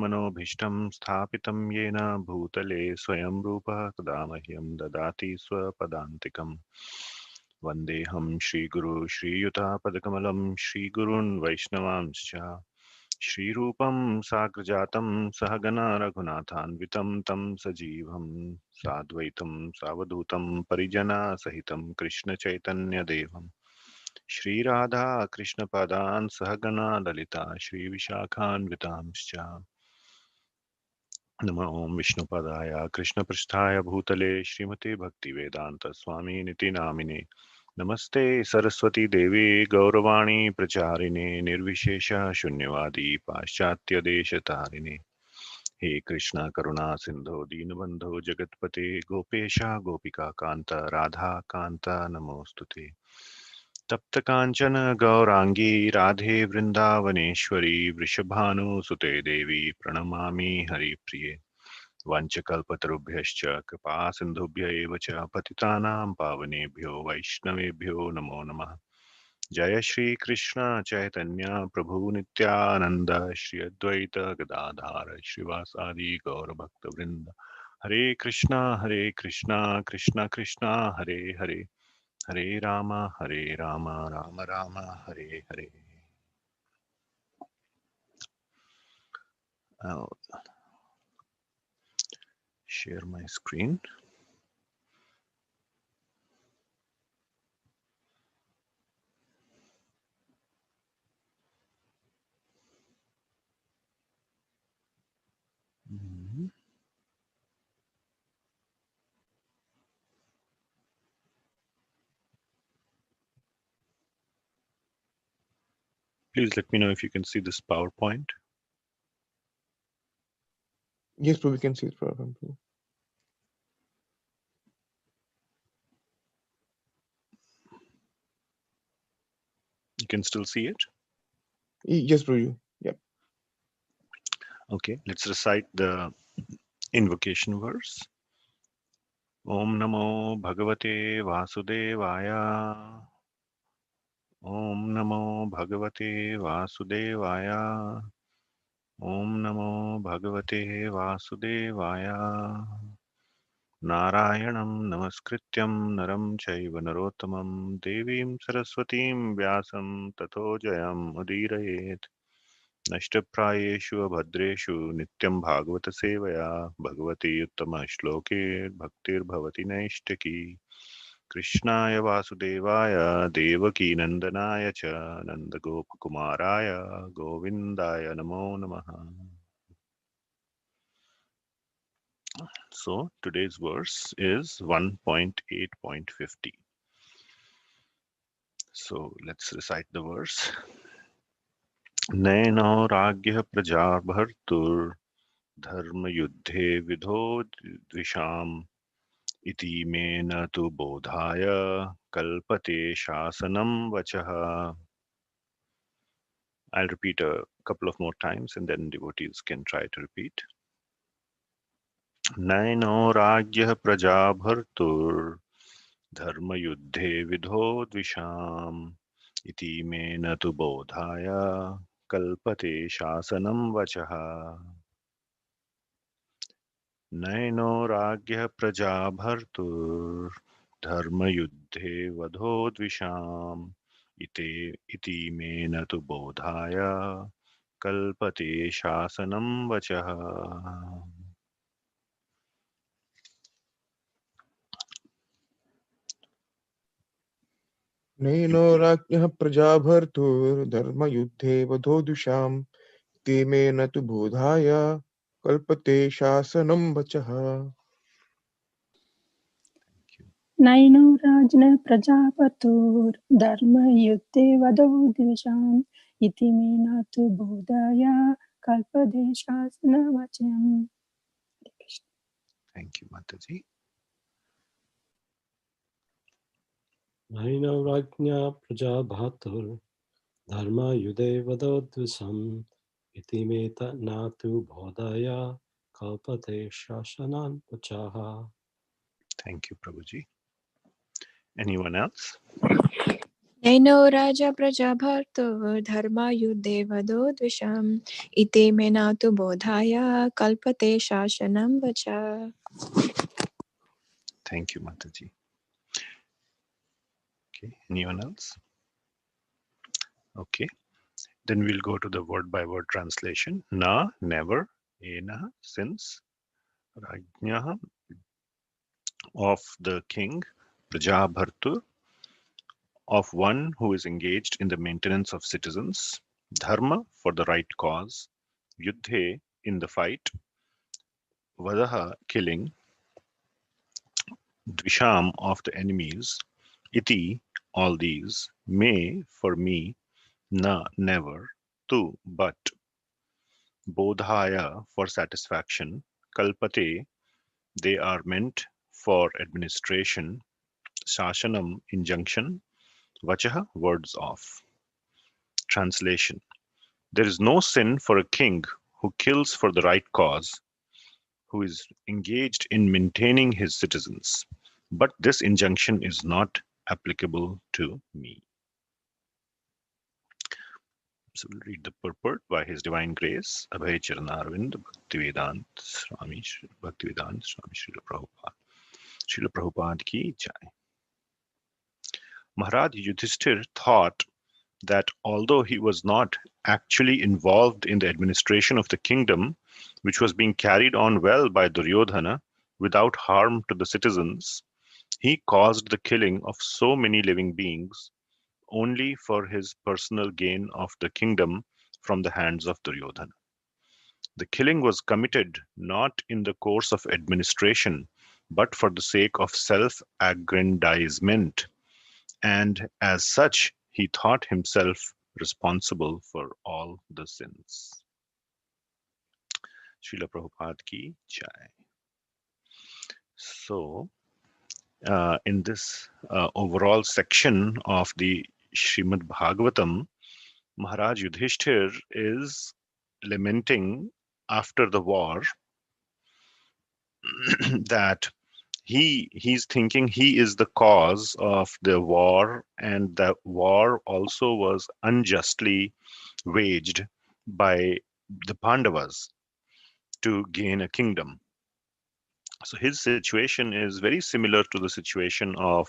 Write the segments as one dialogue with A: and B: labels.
A: मनोभीष्टं स्थापितं येन भूतले स्वयं रूपः तदा मह्यं ददाति स्वपदान्तिकम् वन्देऽहं श्रीगुरु श्रीयुतापदकमलं श्रीगुरून् वैष्णवांश्च श्रीरूपं साग्रजातं सहगना रघुनाथान्वितं तं सजीवं साद्वैतं सावधूतं परिजनसहितं कृष्णचैतन्यदेवम् श्रीराधा कृष्णपादान् सहगना ललिता श्रीविशाखान्वितांश्च नमो विष्णुपदाय कृष्णपृष्ठाय भूतले श्रीमते भक्तिवेदान्तस्वामिनिति नामिने नमस्ते सरस्वती देवी गौरवाणी प्रचारिणे निर्विशेष शून्यवादी पाश्चात्यदेशतारिणे हे कृष्ण करुणा सिंधो दीनबंधो जगत्पते गोपेश गोपिका कांत राधा कांत नमोस्तुते तप्त कांचन गौरांगी राधे वृंदावनेश्वरी वृषभानुसुते देवी प्रणमामि हरिप्रिये वंशकल्पतरुभ्यश्च कृपा सिन्धुभ्य एव च पतितानां पावनेभ्यो वैष्णवेभ्यो नमो नमः जय श्री कृष्ण चैतन्य प्रभु नित्यानंद श्री अद्वैत गदाधार श्रीवासादि गौरभक्तवृंद हरे Krishna Krishna Krishna Hare Hare Hare Ram Ram Ram Hare Hare I'll share my screen. Please let me know if you can see this PowerPoint.
B: Yes, Prabhu, we can see it, Prabhu.
A: You can still see it?
B: Yes, Prabhu. Yep.
A: Okay, let's recite the invocation verse. Om Namo Bhagavate Vasudevaya. Om Namo Bhagavate Vasudevaya. Om Namo Bhagavate Vasudevaya. Narayanam Namaskrityam Naram Chaiva Narottamam Devim Saraswatim Vyasam Tato Jayam Udirayet नष्टप्रायेषु अभद्रेषु नित्यं भागवतसेवया भगवति उत्तमश्लोके भक्तिर्भवति नैष्ठकी कृष्णाय वासुदेवाय देवकीनन्दनाय च नन्दगोपकुमाराय गोविन्दाय नमो नमः. So today's verse is 1.8.50. So let's recite the verse. Nano राज्ञः प्रजा भर्तुर् धर्मयुद्धे विधो द्विषाम् इति मे न तु बोधाय कल्पते शासनं वचः. I'll repeat a couple of more times and then devotees can try to repeat. Nano राज्ञः प्रजा भर्तुर् धर्मयुद्धे विधो द्विषाम् इति मे न तु बोधाय कल्पते शासनं वचः. नैनो राज्ञः प्रजा भर्तुर् धर्मयुद्धे वधो द्विषाम् इति मे न तु बोधाय कल्पते शासनं वचः.
B: नैनो राज्ञः प्रजा भर्तुर्धर्मयुद्धे वधोदुषाम् ते मे न तु बोधाय कल्पते शासनं वचः.
C: नैनो राजन् प्रजापतुर्धर्मयुद्धे वधो द्विषाम् इति मे न तु बोधाय कल्पते शासनवचम्.
A: Thank you, Mataji.
D: नैनो राज्ञा प्रजा धर्मयुधे वदोद्विषम् इति मे नातु बोधाय कल्पते शासनान् वचः.
A: Thank you, Prabhuji. Anyone else?
E: Naino raja praja bharto dharma yuddhe vado dvisham ite menatu bodhaya kalpate shashanam vacha.
A: Thank you, Mataji. Okay, anyone else? Okay, then we'll go to the word by word translation. Na, never, ena, since, rajnyaha, of the king, prajabhartu, of one who is engaged in the maintenance of citizens, dharma, for the right cause, yuddhe, in the fight, vadaha, killing, dvisham, of the enemies, iti, all these, me, for me, na, never, tu, but, bodhaya, for satisfaction, kalpate, they are meant for administration, shashanam, injunction, vachaha, words of. Translation. There is no sin for a king who kills for the right cause, who is engaged in maintaining his citizens. But this injunction is not applicable to me. So we'll read the purport by His Divine Grace, Abhay Charanarvind, Bhaktivedant Swami Srila Prabhupada. Srila Prabhupada ki jai. Maharaj Yudhishthir thought that although he was not actually involved in the administration of the kingdom, which was being carried on well by Duryodhana without harm to the citizens, he caused the killing of so many living beings only for his personal gain of the kingdom from the hands of Duryodhana. The killing was committed not in the course of administration, but for the sake of self-aggrandizement, and as such, he thought himself responsible for all the sins. Srila Prabhupada ki jai. So, in this overall section of the Srimad Bhagavatam, Maharaj Yudhishthir is lamenting after the war that he's thinking he is the cause of the war, and the war also was unjustly waged by the Pandavas to gain a kingdom. So his situation is very similar to the situation of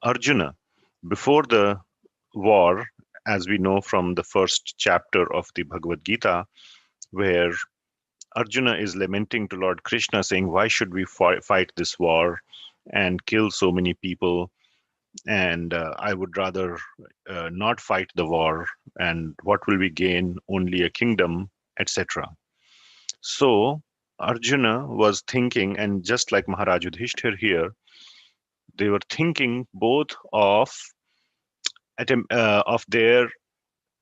A: Arjuna before the war, as we know from the first chapter of the Bhagavad Gita, where Arjuna is lamenting to Lord Krishna, saying, why should we fight this war and kill so many people? And I would rather not fight the war. And what will we gain? Only a kingdom, etc. So Arjuna was thinking, and just like Maharaj Yudhishthir here, they were thinking both of their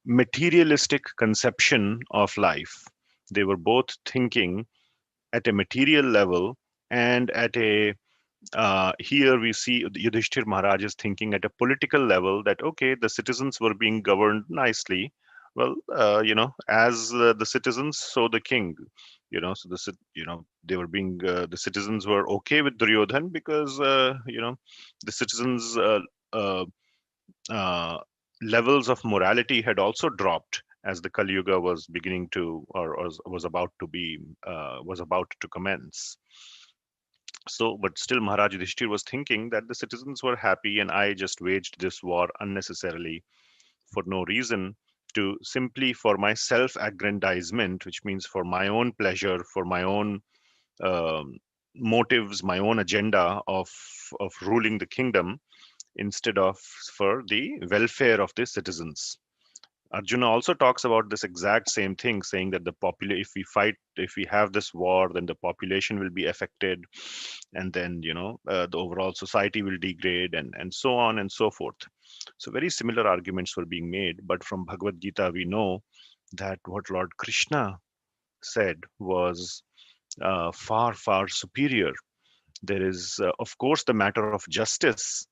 A: materialistic conception of life. They were both thinking at a material level, and at a here we see Yudhishthir Maharaj is thinking at a political level that, okay, the citizens were being governed nicely. Well, as the citizens, so the king. So they were being the citizens were okay with Duryodhan because the citizens' uh, uh, levels of morality had also dropped as the Kali Yuga was beginning to, or was about to be, was about to commence. So, but still Maharaj Yudhishthir was thinking that the citizens were happy and I just waged this war unnecessarily for no reason, to simply for my self-aggrandizement, which means for my own pleasure, for my own motives, my own agenda of ruling the kingdom, instead of for the welfare of the citizens. Arjuna also talks about this exact same thing, saying that if we have this war, then the population will be affected, and then the overall society will degrade, and so on and so forth. So very similar arguments were being made, but from Bhagavad Gita we know that what Lord Krishna said was far superior. There is, of course, the matter of justice,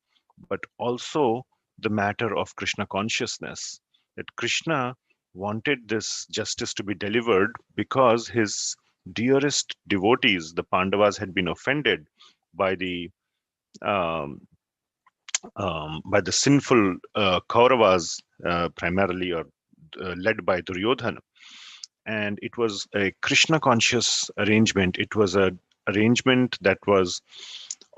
A: but also the matter of Krishna consciousness. That Krishna wanted this justice to be delivered because his dearest devotees, the Pandavas, had been offended by the um, by the sinful Kauravas, primarily, or led by Duryodhana. And it was a Krishna conscious arrangement. It was a arrangement that was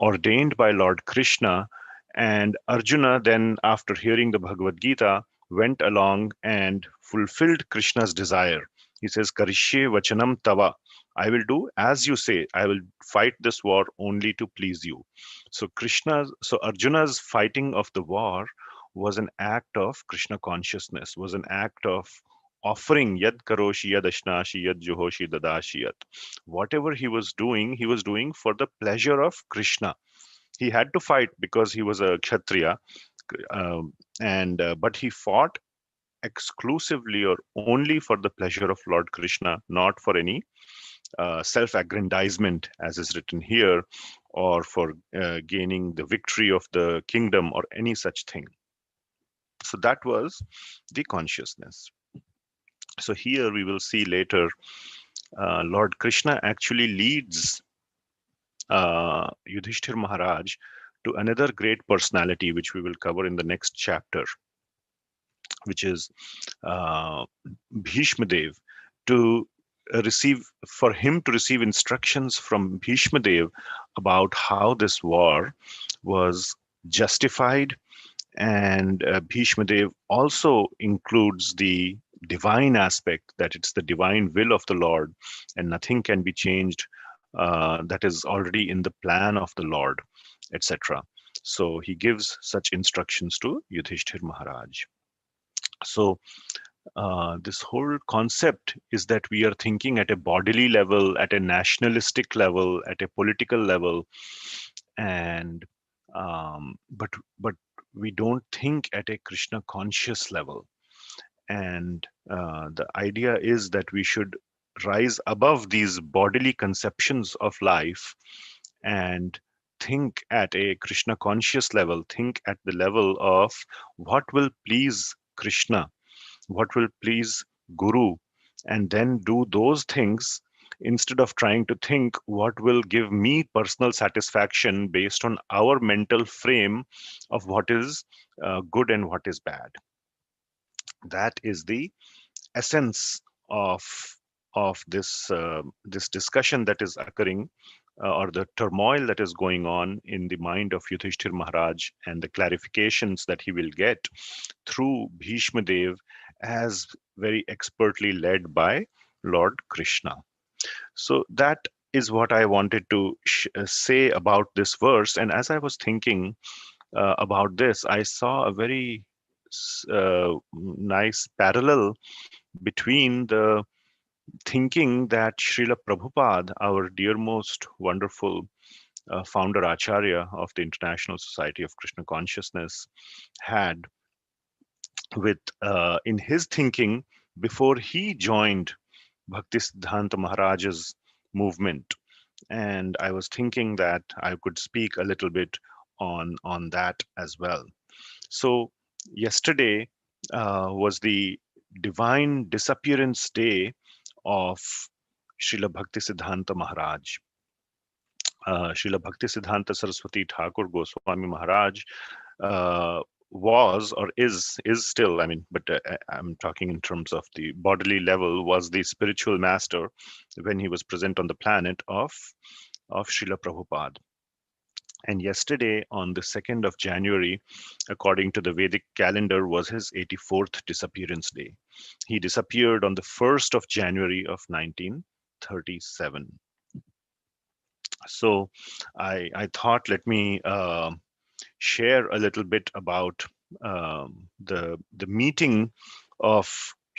A: ordained by Lord Krishna, and Arjuna then, after hearing the Bhagavad Gita, went along and fulfilled Krishna's desire. He says, Karishye vachanam tava. I will do as you say. I will fight this war only to please you. So Arjuna's fighting of the war was an act of Krishna consciousness, was an act of offering yad karoshi yad ashnashi yad juhoshi dadashi yat. Whatever he was doing for the pleasure of Krishna. He had to fight because he was a kshatriya, and but he fought exclusively or only for the pleasure of Lord Krishna, not for any self-aggrandizement, as is written here, or for gaining the victory of the kingdom or any such thing. So that was the consciousness. So here we will see later, Lord Krishna actually leads Yudhishthir Maharaj to another great personality, which we will cover in the next chapter, which is Bhishma Dev, to for him to receive instructions from Bhishma Dev about how this war was justified. And Bhishma Dev also includes the divine aspect, that it's the divine will of the Lord and nothing can be changed, that is already in the plan of the Lord, etc. So he gives such instructions to Yudhishthir Maharaj. So this whole concept is that we are thinking at a bodily level, at a nationalistic level, at a political level, and but we don't think at a Krishna conscious level. And the idea is that we should rise above these bodily conceptions of life and think at a Krishna conscious level, think at the level of what will please Krishna, what will please Guru, and then do those things instead of trying to think what will give me personal satisfaction based on our mental frame of what is good and what is bad. That is the essence of this discussion that is occurring, or the turmoil that is going on in the mind of Yudhishthir Maharaj, and the clarifications that he will get through Bhishma Dev, as very expertly led by Lord Krishna. So that is what I wanted to say about this verse. And as I was thinking about this, I saw a very nice parallel between the thinking that Srila Prabhupada, our dearmost wonderful founder Acharya of the International Society of Krishna Consciousness, had with in his thinking before he joined Bhaktisiddhanta Maharaj's movement. And I was thinking that I could speak a little bit on that as well. So yesterday was the divine disappearance day of Srila Bhaktisiddhanta Maharaj. Srila Bhaktisiddhanta Saraswati Thakur Goswami Maharaj was, or is still, I mean, but I'm talking in terms of the bodily level, was the spiritual master when he was present on the planet of Srila Prabhupada. And yesterday, on the 2nd of January, according to the Vedic calendar, was his 84th disappearance day. He disappeared on the 1st of January of 1937. So I thought, let me share a little bit about the meeting of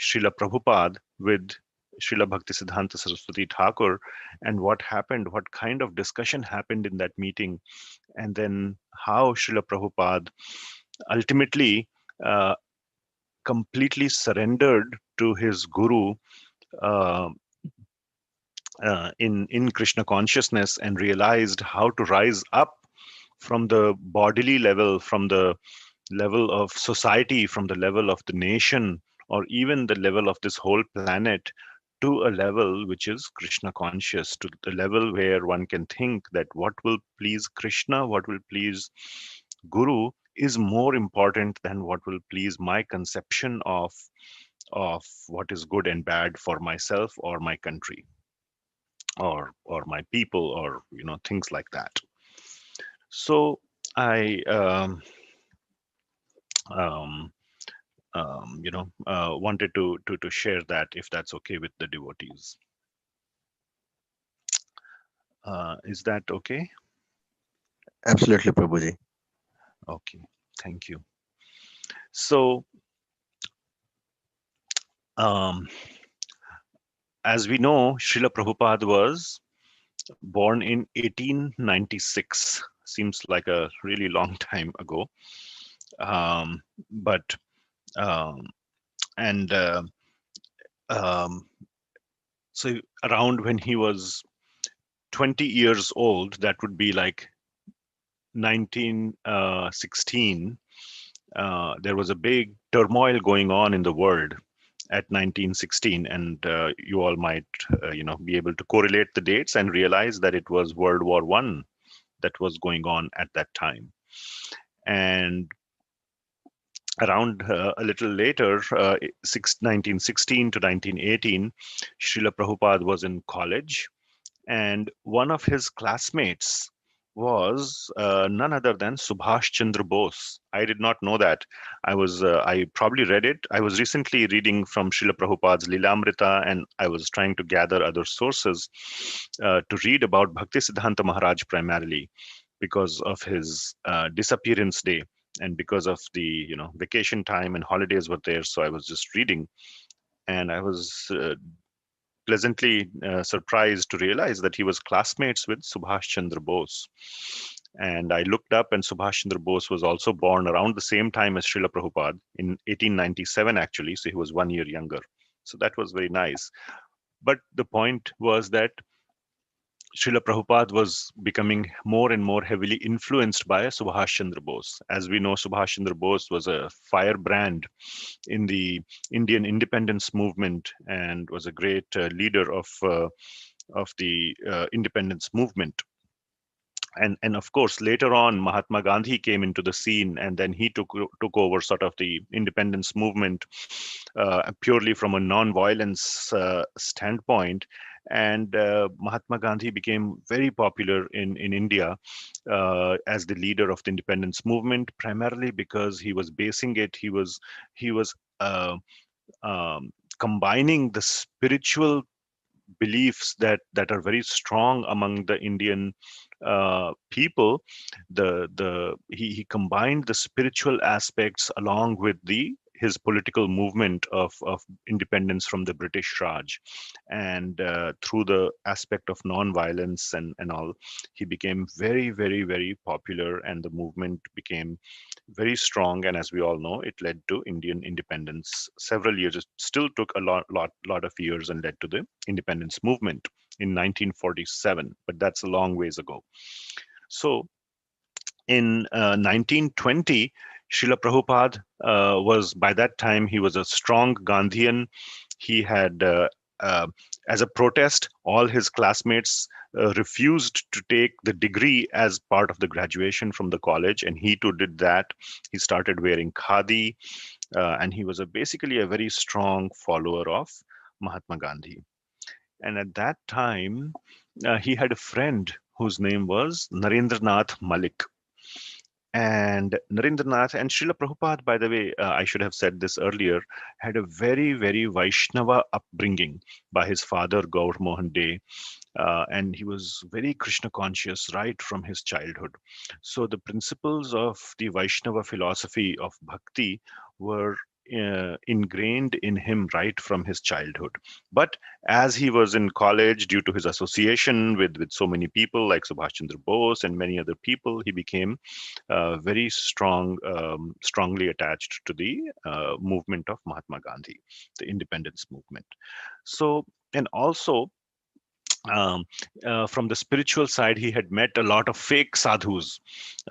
A: Srila Prabhupada with Srila Bhaktisiddhanta Saraswati Thakur, and what happened, what kind of discussion happened in that meeting, and then how Srila Prabhupada ultimately completely surrendered to his Guru uh, in Krishna consciousness, and realized how to rise up from the bodily level, from the level of society, from the level of the nation, or even the level of this whole planet, to a level which is Krishna conscious, to the level where one can think that what will please Krishna, what will please Guru is more important than what will please my conception of what is good and bad for myself or my country or my people, or things like that. So I um, wanted to share that, if that's okay with the devotees. Is that okay?
F: Absolutely, Prabhuji.
A: Okay, thank you. So um, as we know, Srila Prabhupada was born in 1896. Seems like a really long time ago. But um, and um, so around when he was 20 years old, that would be like 1916, there was a big turmoil going on in the world at 1916, and you all might be able to correlate the dates and realize that it was World War One that was going on at that time. And around a little later, 1916 to 1918, Srila Prabhupada was in college, and one of his classmates was none other than Subhash Chandra Bose. I did not know that. I probably read it. I was recently reading from Srila Prabhupada's Lilamrita, and I was trying to gather other sources to read about Bhakti Siddhanta Maharaj primarily because of his disappearance day, and because of the vacation time and holidays were there. So I was just reading, and I was pleasantly surprised to realize that he was classmates with Subhash Chandra Bose. And I looked up, and Subhash Chandra Bose was also born around the same time as Srila Prabhupada in 1897, actually. So he was 1 year younger. So that was very nice. But the point was that Srila Prabhupada was becoming more and more heavily influenced by Subhash Chandra Bose. As we know, Subhash Chandra Bose was a firebrand in the Indian independence movement and was a great leader of the independence movement. And of course, later on, Mahatma Gandhi came into the scene, and then he took over sort of the independence movement purely from a non-violence standpoint. And Mahatma Gandhi became very popular in India as the leader of the independence movement, primarily because he was basing it. He was uh, combining the spiritual beliefs that are very strong among the Indian people. He combined the spiritual aspects along with his political movement of independence from the British Raj, and through the aspect of non-violence and all, he became very, very, very popular, and the movement became very strong. And as we all know, it led to Indian independence. Several years, it still took a lot of years, and led to the independence movement in 1947. But that's a long ways ago. So in 1920, Srila Prabhupada was, by that time, he was a strong Gandhian. He had, as a protest, all his classmates refused to take the degree as part of the graduation from the college, and he too did that. He started wearing khadi, and he was basically a very strong follower of Mahatma Gandhi. And at that time, he had a friend whose name was Narendranath Malik. And Narendranath and Srila Prabhupada, by the way, I should have said this earlier, had a very, very Vaishnava upbringing by his father, Gaur Mohan De. And he was very Krishna conscious right from his childhood. So the principles of the Vaishnava philosophy of bhakti were ingrained in him right from his childhood. But as he was in college, due to his association with so many people like Subhash Chandra Bose and many other people, he became very strongly attached to the movement of Mahatma Gandhi, the independence movement. So, and also um, from the spiritual side, he had met a lot of fake sadhus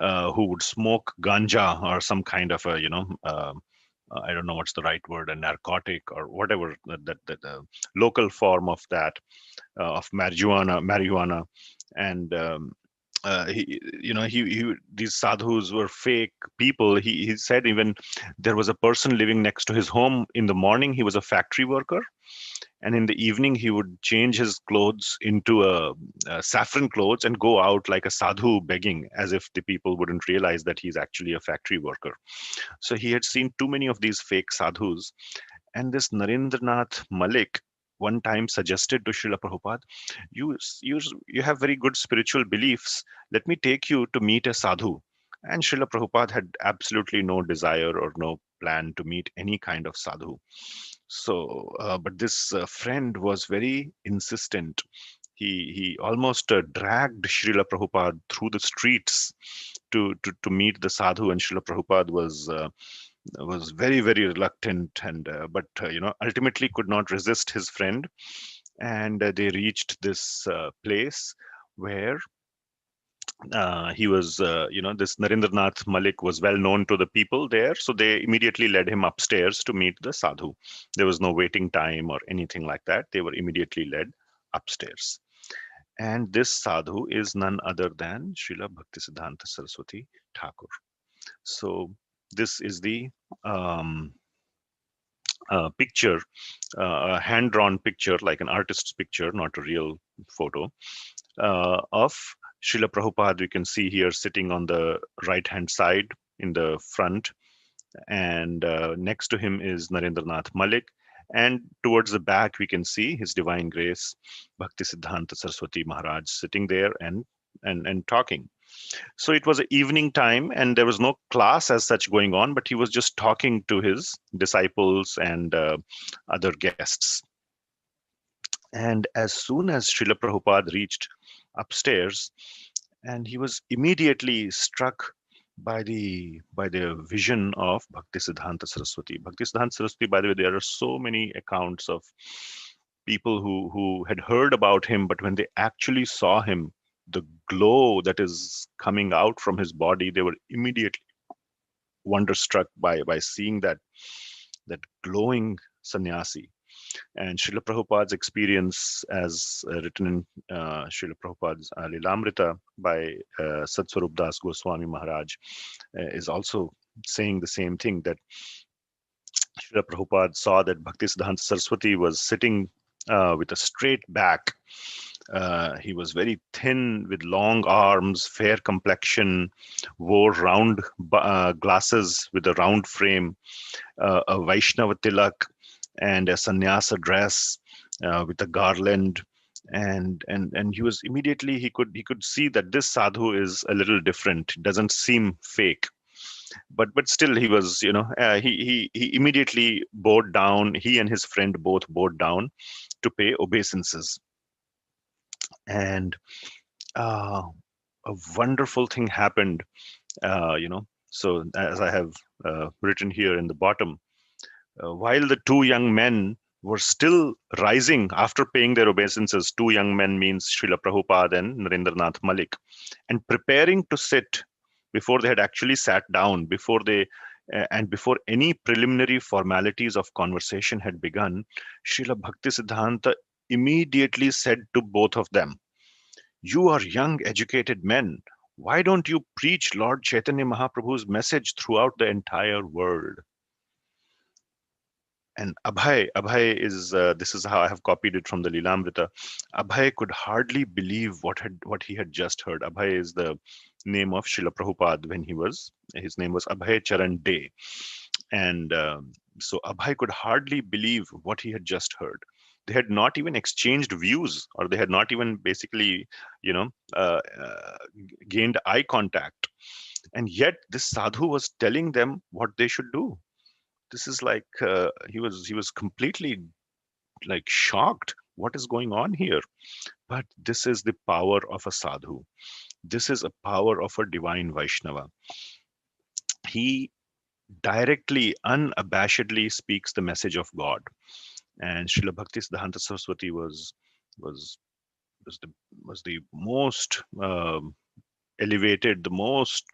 A: who would smoke ganja or some kind of a, I don't know what's the right word, a narcotic or whatever, the local form of that, of marijuana, and these sadhus were fake people. He said even there was a person living next to his home. In the morning, he was a factory worker, and in the evening he would change his clothes into a saffron clothes and go out like a sadhu begging, as if the people wouldn't realize that he's actually a factory worker. So he had seen too many of these fake sadhus, and this Narendranath Malik one time suggested to Srila Prabhupada, you have very good spiritual beliefs. Let me take you to meet a sadhu. And Srila Prabhupada had absolutely no desire or no plan to meet any kind of sadhu. So, but this friend was very insistent. He almost dragged Srila Prabhupada through the streets to meet the sadhu, and Srila Prabhupada was very very reluctant, and but ultimately could not resist his friend, and they reached this place where he was, this Narendranath Malik was well known to the people there, so they immediately led him upstairs to meet the sadhu. There was no waiting time or anything like that. They were immediately led upstairs. And this sadhu is none other than Srila Bhaktisiddhanta Saraswati Thakur. So this is the picture, a hand-drawn picture, like an artist's picture, not a real photo, of Srila Prabhupada. We can see here sitting on the right-hand side in the front, and next to him is Narendranath Malik. And towards the back, we can see His Divine Grace, Bhaktisiddhanta Saraswati Maharaj, sitting there and talking. So it was an evening time, and there was no class as such going on, but he was just talking to his disciples and other guests. And as soon as Srila Prabhupada reached upstairs, and he was immediately struck by the vision of Bhaktisiddhanta Saraswati. Bhaktisiddhanta Saraswati, by the way, there are so many accounts of people who had heard about him, but when they actually saw him, the glow that is coming out from his body, they were immediately wonderstruck by seeing that glowing sannyasi. And Srila Prabhupada's experience, as written in Srila Prabhupada's Lilamrita by Satswarup Das Goswami Maharaj, is also saying the same thing, that Srila Prabhupada saw that Bhaktisiddhanta Saraswati was sitting with a straight back. He was very thin with long arms, fair complexion, wore round glasses with a round frame, a Vaishnava tilak, and a sannyasa dress with a garland. And he was immediately, he could see that this sadhu is a little different. It doesn't seem fake. But still, he was, he immediately bowed down. He and his friend both bowed down to pay obeisances. And a wonderful thing happened, so as I have written here in the bottom, while the two young men were still rising after paying their obeisances, two young men means Srila Prabhupada and Narendranath Malik, and preparing to sit, before they had actually sat down, before any preliminary formalities of conversation had begun, Srila Bhaktisiddhanta immediately said to both of them, "You are young, educated men. Why don't you preach Lord Chaitanya Mahaprabhu's message throughout the entire world?" And Abhay is, this is how I have copied it from the Lilamrita. Abhay could hardly believe what he had just heard. Abhay is the name of Srila Prabhupada when his name was Abhay Charan De. And so Abhay could hardly believe what he had just heard. They had not even exchanged views, or they had not even basically, gained eye contact. And yet this sadhu was telling them what they should do. This is like, he was completely like shocked. What is going on here? But this is the power of a sadhu. This is a power of a divine Vaishnava. He directly, unabashedly speaks the message of God. And Srila Bhaktisiddhanta Saraswati was the most elevated, the most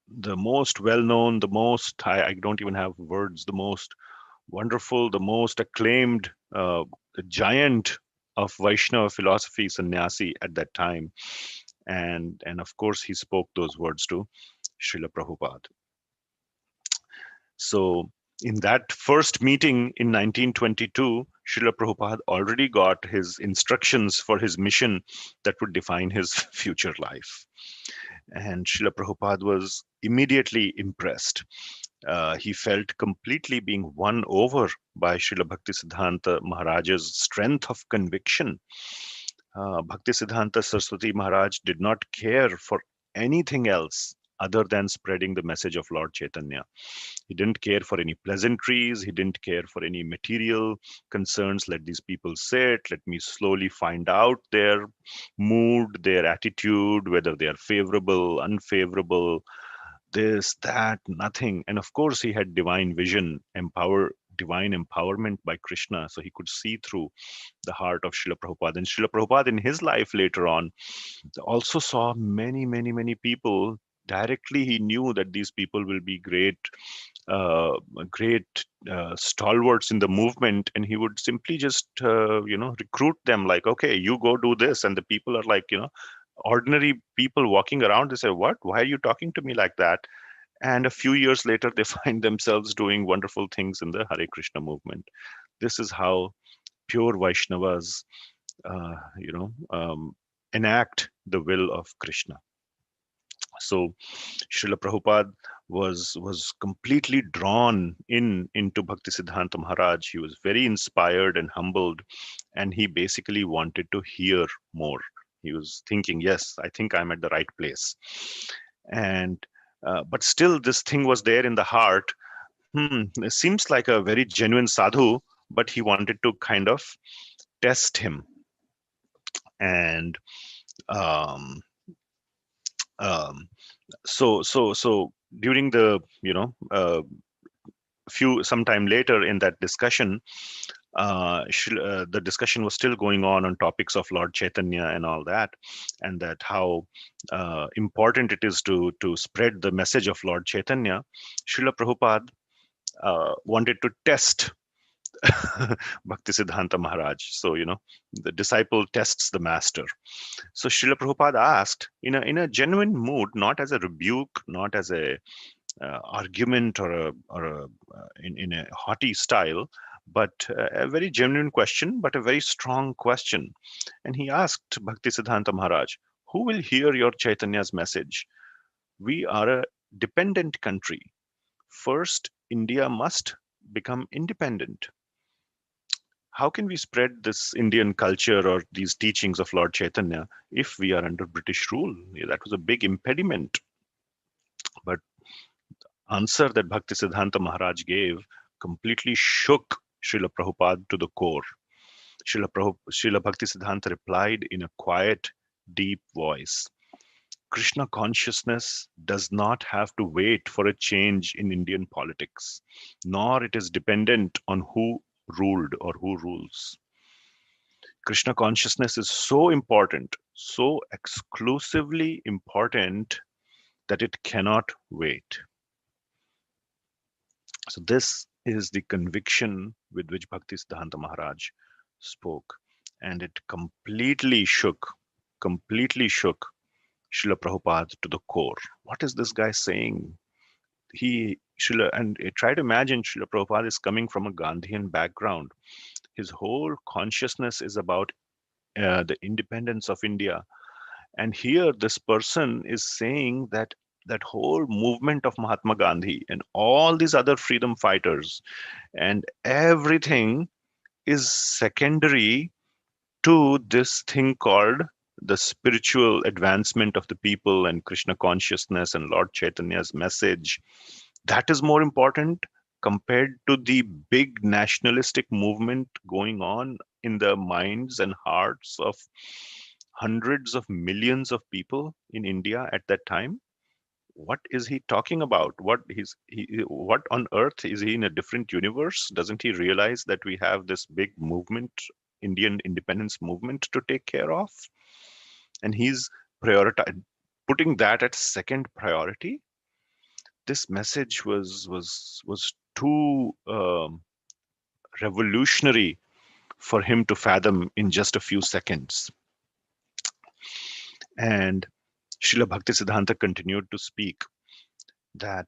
A: the most well-known, the most, I don't even have words, the most wonderful, the most acclaimed giant of Vaishnava philosophy, sannyasi at that time. And of course, he spoke those words to Srila Prabhupada. So in that first meeting in 1922, Srila Prabhupada already got his instructions for his mission that would define his future life. And Srila Prabhupada was immediately impressed. He felt completely being won over by Srila Bhaktisiddhanta Maharaj's strength of conviction. Bhaktisiddhanta Saraswati Maharaj did not care for anything else other than spreading the message of Lord Chaitanya. He didn't care for any pleasantries. He didn't care for any material concerns. Let these people sit. Let me slowly find out their mood, their attitude, whether they are favorable, unfavorable, this, that, nothing. And of course, he had divine vision, divine empowerment by Krishna. So he could see through the heart of Srila Prabhupada. And Srila Prabhupada in his life later on also saw many, many, many people. Directly, he knew that these people will be uh, great stalwarts in the movement, and he would simply just recruit them, like, okay, you go do this. And the people are like, ordinary people walking around. They say, what, why are you talking to me like that? And a few years later they find themselves doing wonderful things in the Hare Krishna movement. This is how pure Vaishnavas enact the will of Krishna. So Srila Prabhupada was completely drawn into Bhaktisiddhanta Maharaj. He was very inspired and humbled, and he basically wanted to hear more. He was thinking, yes, I think I'm at the right place. And but still this thing was there in the heart. It seems like a very genuine sadhu, but he wanted to kind of test him. And um, um, so during the sometime later in that discussion, the discussion was still going on topics of Lord Chaitanya and all that, and that how important it is to spread the message of Lord Chaitanya. Srila Prabhupada wanted to test Bhaktisiddhanta Maharaj. So the disciple tests the master. So Srila Prabhupada asked in a genuine mood, not as a rebuke, not as a argument in a haughty style, but a very genuine question, but a very strong question. And he asked Bhaktisiddhanta Maharaj, who will hear your Chaitanya's message? We are a dependent country. First, India must become independent. How can we spread this Indian culture or these teachings of Lord Chaitanya if we are under British rule? That was a big impediment. But answer that Bhaktisiddhanta Maharaj gave completely shook Srila Prabhupada to the core. Srila Bhaktisiddhanta replied in a quiet, deep voice, Krishna consciousness does not have to wait for a change in Indian politics, nor it is dependent on who ruled or who rules. Krishna consciousness is so important, so exclusively important, that it cannot wait. So this is the conviction with which Bhaktisiddhanta Maharaj spoke, and it completely shook Srila Prabhupada to the core. What is this guy saying? Try to imagine, Srila Prabhupada is coming from a Gandhian background. His whole consciousness is about the independence of India. And here this person is saying that that whole movement of Mahatma Gandhi and all these other freedom fighters and everything is secondary to this thing called the spiritual advancement of the people and Krishna consciousness and Lord Chaitanya's message. That is more important compared to the big nationalistic movement going on in the minds and hearts of hundreds of millions of people in India at that time. What is he talking about? What on earth is he in a different universe? Doesn't he realize that we have this big movement, Indian independence movement, to take care of? And he's putting that at second priority. This message was too revolutionary for him to fathom in just a few seconds. And Srila Bhaktisiddhanta continued to speak that,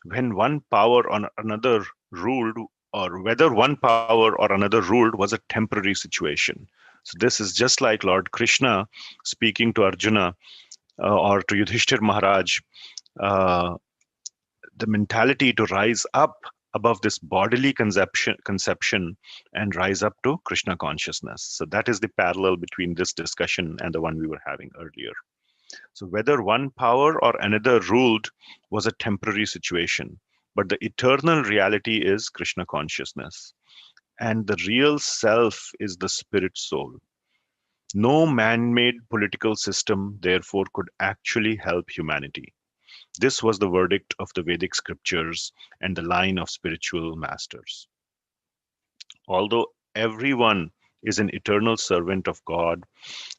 A: when one power or another ruled, or whether one power or another ruled, was a temporary situation. So this is just like Lord Krishna speaking to Arjuna, or to Yudhishthir Maharaj, uh, the mentality to rise up above this bodily conception and rise up to Krishna consciousness. So that is the parallel between this discussion and the one we were having earlier. So whether one power or another ruled was a temporary situation, but the eternal reality is Krishna consciousness. And the real self is the spirit soul. No man-made political system, therefore, could actually help humanity. This was the verdict of the Vedic scriptures and the line of spiritual masters. Although everyone is an eternal servant of God,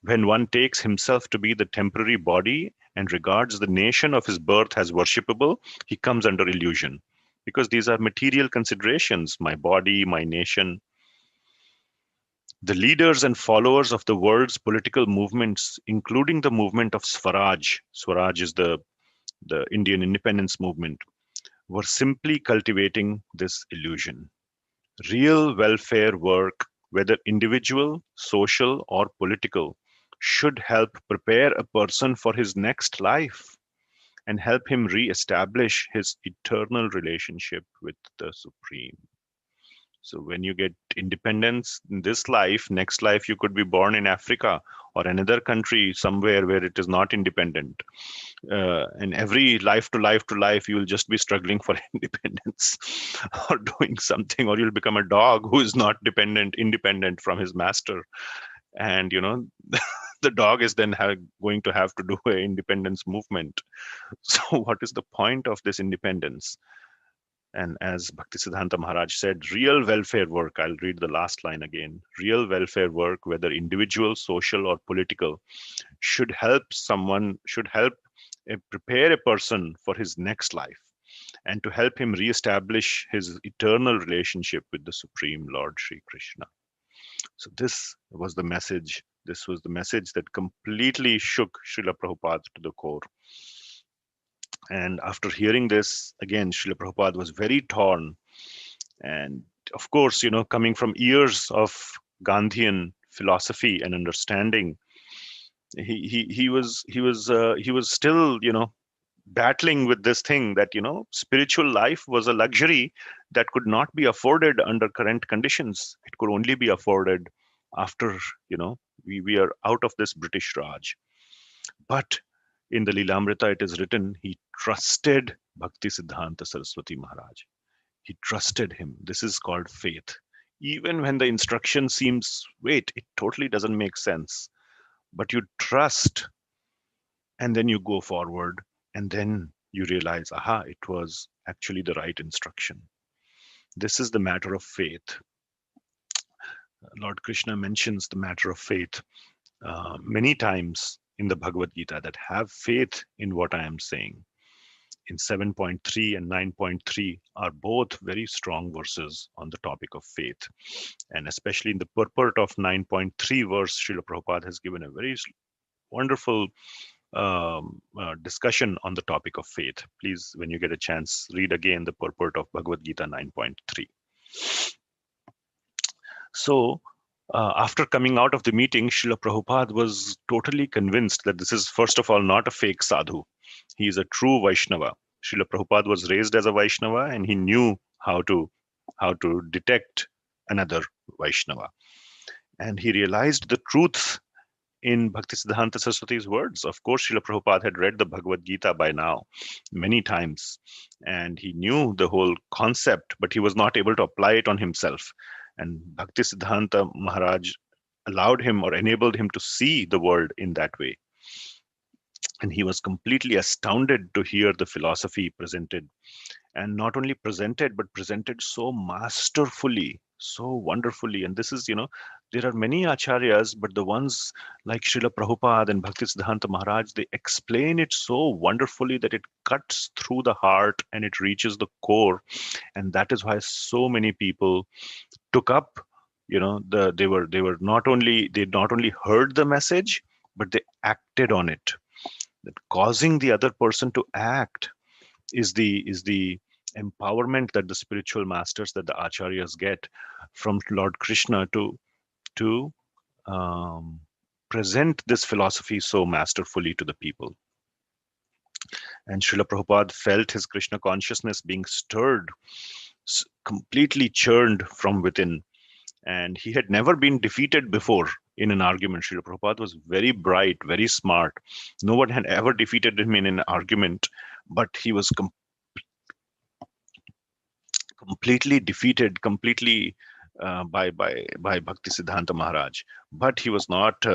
A: when one takes himself to be the temporary body and regards the nation of his birth as worshipable, he comes under illusion. Because these are material considerations, my body, my nation. The leaders and followers of the world's political movements, including the movement of Swaraj, Swaraj is the Indian independence movement, were simply cultivating this illusion. Real welfare work, whether individual, social, or political, should help prepare a person for his next life and help him re-establish his eternal relationship with the Supreme. So when you get independence in this life, next life you could be born in Africa or another country somewhere where it is not independent. And every life to life to life, you will just be struggling for independence or doing something, or you'll become a dog who is not independent from his master. And, the dog is then going to have to do an independence movement. So what is the point of this independence? And as Bhaktisiddhanta Maharaj said, real welfare work, I'll read the last line again. Real welfare work, whether individual, social, or political, should help prepare a person for his next life and to help him re-establish his eternal relationship with the Supreme Lord Sri Krishna. So this was the message. This was the message that completely shook Srila Prabhupada to the core. And after hearing this, again, Srila Prabhupada was very torn. And of course, coming from years of Gandhian philosophy and understanding, he was still, battling with this thing that, spiritual life was a luxury that could not be afforded under current conditions. It could only be afforded after, we are out of this British Raj. But in the Lilamrita, it is written, he trusted Bhakti Siddhanta Saraswati Maharaj. He trusted him. This is called faith. Even when the instruction seems, wait, it totally doesn't make sense. But you trust, and then you go forward, and then you realize, aha, it was actually the right instruction. This is the matter of faith. Lord Krishna mentions the matter of faith many times in the Bhagavad Gita, that have faith in what I am saying. In 7.3 and 9.3 are both very strong verses on the topic of faith. And especially in the purport of 9.3 verse, Srila Prabhupada has given a very wonderful discussion on the topic of faith. Please, when you get a chance, read again the purport of Bhagavad Gita 9.3. So, after coming out of the meeting, Srila Prabhupada was totally convinced that this is, first of all, not a fake sadhu. He is a true Vaishnava. Srila Prabhupada was raised as a Vaishnava, and he knew how to detect another Vaishnava. And he realized the truth in Bhaktisiddhanta Saraswati's words. Of course, Srila Prabhupada had read the Bhagavad Gita by now many times, and he knew the whole concept, but he was not able to apply it on himself. And Bhaktisiddhanta Maharaj allowed him or enabled him to see the world in that way. And he was completely astounded to hear the philosophy presented. And not only presented, but presented so masterfully so wonderfully. And this is, there are many acharyas, but the ones like Srila Prabhupada and Bhaktisiddhanta Maharaj, they explain it so wonderfully that it cuts through the heart and it reaches the core. And that is why so many people took up, they not only heard the message, but they acted on it. That causing the other person to act is the empowerment that the spiritual masters, that the acharyas get from Lord Krishna to um, present this philosophy so masterfully to the people. And Srila Prabhupada felt his Krishna consciousness being stirred, completely churned from within. And he had never been defeated before in an argument. Srila Prabhupada was very bright, very smart. No one had ever defeated him in an argument, but he was completely defeated, completely by Bhaktisiddhanta Maharaj. But he was not